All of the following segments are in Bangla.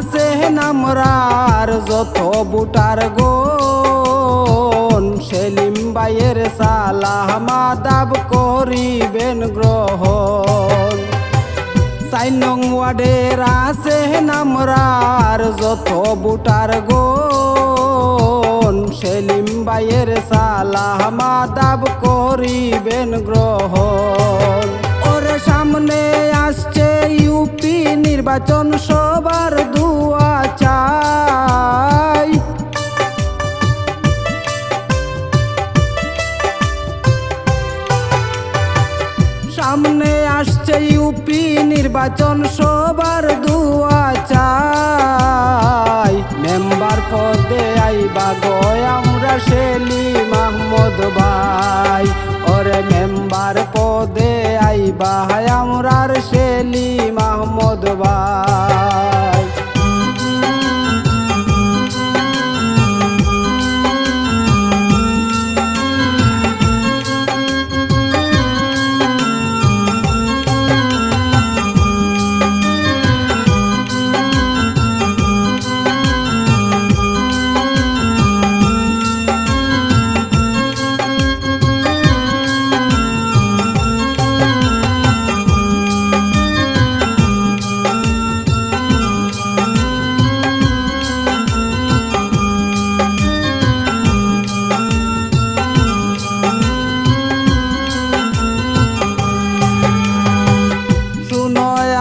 আছে নামরার যত বুটার গন সেলিম ভাইয়ের সালাম আদাব করিবেন গ্রহণ। 4 নং ওয়ার্ডের আছে নামরার যত বুটার গন সেলিম ভাইয়ের সালাম আদাব করিবেন গ্রহণ। ওরে সামনে আসছে ইউপি নির্বাচন সবার দুয়া চাই। সামনে আসছে ইউপি নির্বাচন সবার দুয়া চাই। মেম্বার পদে আইবা গয় আমরা সেলিম আহমদ ভাই। ওরে মেম্বার পদে আইবা আমরার সেলিম আহমদ ভাই।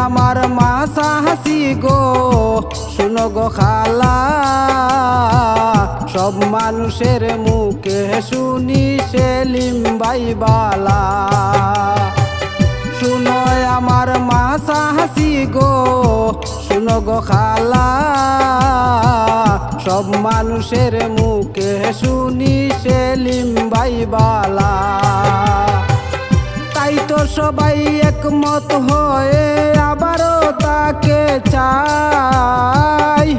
আমার মাসা হাসি গো শুনো গো খালা, সব মানুষের মুখে শুনি সেলিম ভাই বালা। শুনো আমার মাসা হাসি গো শুনো গো খালা, সব মানুষের মুখে শুনি সেলিম ভাই বালা। তাই তো সবাই একমত হয়ে আবারও তাকে চাই।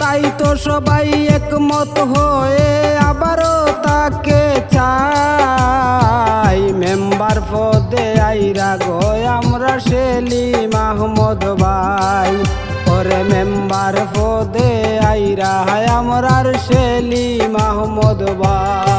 তাই তো সবাই একমত হয়ে আবারও তাকে চাই। মেম্বার পদে আইরা গয় আমরা সেলিম আহমদ ভাই। ওরে মেম্বার পদে আইরা আমরার সেলিম আহমদ ভাই।